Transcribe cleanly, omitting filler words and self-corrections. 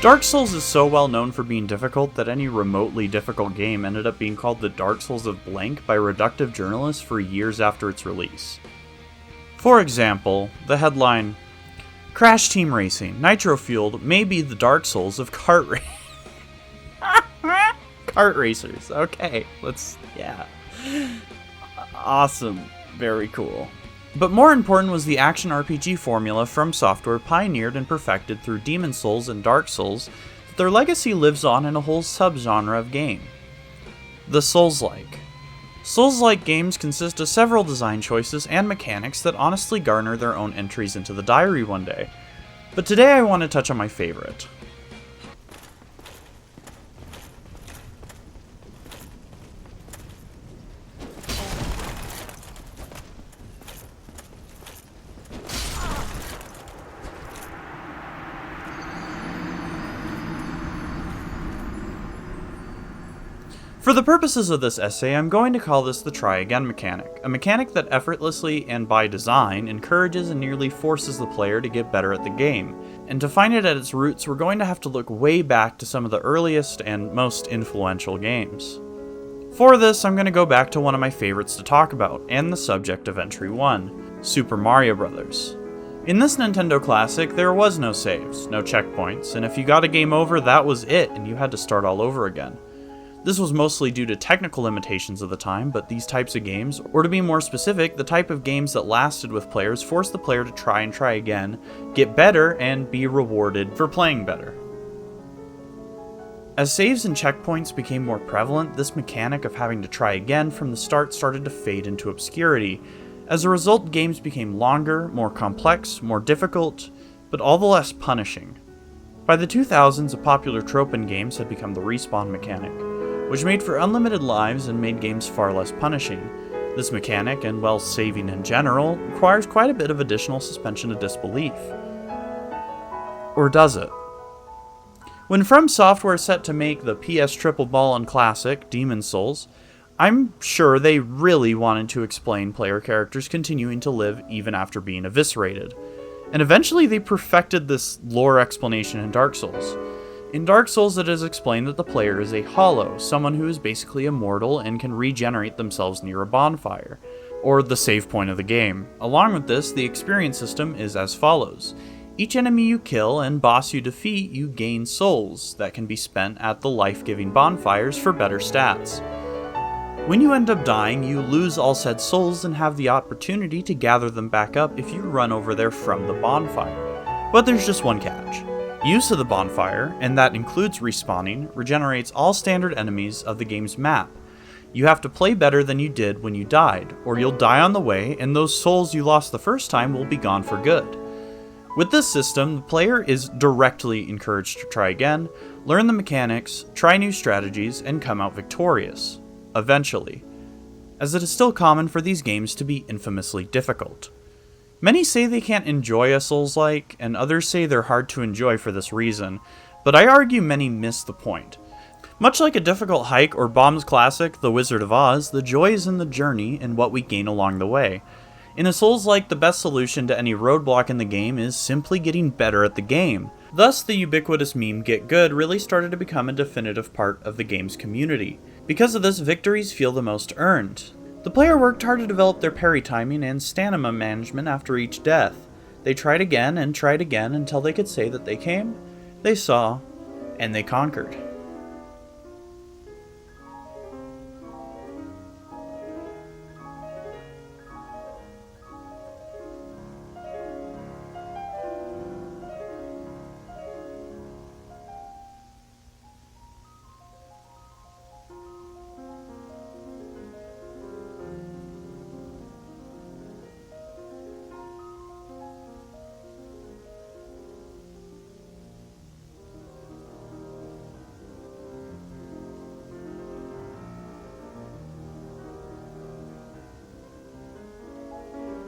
Dark Souls is so well known for being difficult that any remotely difficult game ended up being called the Dark Souls of blank by reductive journalists for years after its release. For example, the headline, Crash Team Racing, Nitro-fueled, may be the Dark Souls of kart kart racers. Okay, yeah. Awesome. Very cool. But more important was the action RPG formula From Software pioneered and perfected through Demon Souls and Dark Souls that their legacy lives on in a whole subgenre of game. The Souls-like. Souls-like games consist of several design choices and mechanics that honestly garner their own entries into the diary one day. But today I want to touch on my favorite. For the purposes of this essay, I'm going to call this the try again mechanic, a mechanic that effortlessly and by design encourages and nearly forces the player to get better at the game. And to find it at its roots, we're going to have to look way back to some of the earliest and most influential games. For this, I'm going to go back to one of my favorites to talk about, and the subject of entry 1, Super Mario Bros. In this Nintendo classic, there was no saves, no checkpoints, and if you got a game over, that was it, and you had to start all over again. This was mostly due to technical limitations of the time, but these types of games, or to be more specific, the type of games that lasted with players, forced the player to try and try again, get better, and be rewarded for playing better. As saves and checkpoints became more prevalent, this mechanic of having to try again from the start started to fade into obscurity. As a result, games became longer, more complex, more difficult, but all the less punishing. By the 2000s, a popular trope in games had become the respawn mechanic, which made for unlimited lives and made games far less punishing. This mechanic, and well, saving in general, requires quite a bit of additional suspension of disbelief. Or does it? When From Software set to make the PS triple ball classic, Demon Souls, I'm sure they really wanted to explain player characters continuing to live even after being eviscerated. And eventually they perfected this lore explanation in Dark Souls. In Dark Souls, it is explained that the player is a hollow, someone who is basically immortal and can regenerate themselves near a bonfire, or the save point of the game. Along with this, the experience system is as follows. Each enemy you kill and boss you defeat, you gain souls that can be spent at the life-giving bonfires for better stats. When you end up dying, you lose all said souls and have the opportunity to gather them back up if you run over there from the bonfire. But there's just one catch. Use of the bonfire, and that includes respawning, regenerates all standard enemies of the game's map. You have to play better than you did when you died, or you'll die on the way and those souls you lost the first time will be gone for good. With this system, the player is directly encouraged to try again, learn the mechanics, try new strategies, and come out victorious. Eventually. As it is still common for these games to be infamously difficult. Many say they can't enjoy a Souls-like, and others say they're hard to enjoy for this reason, but I argue many miss the point. Much like a difficult hike or Baum's classic, The Wizard of Oz, the joy is in the journey and what we gain along the way. In a Souls-like, the best solution to any roadblock in the game is simply getting better at the game. Thus, the ubiquitous meme Get Good really started to become a definitive part of the game's community. Because of this, victories feel the most earned. The player worked hard to develop their parry timing and stamina management after each death. They tried again until they could say that they came, they saw, and they conquered.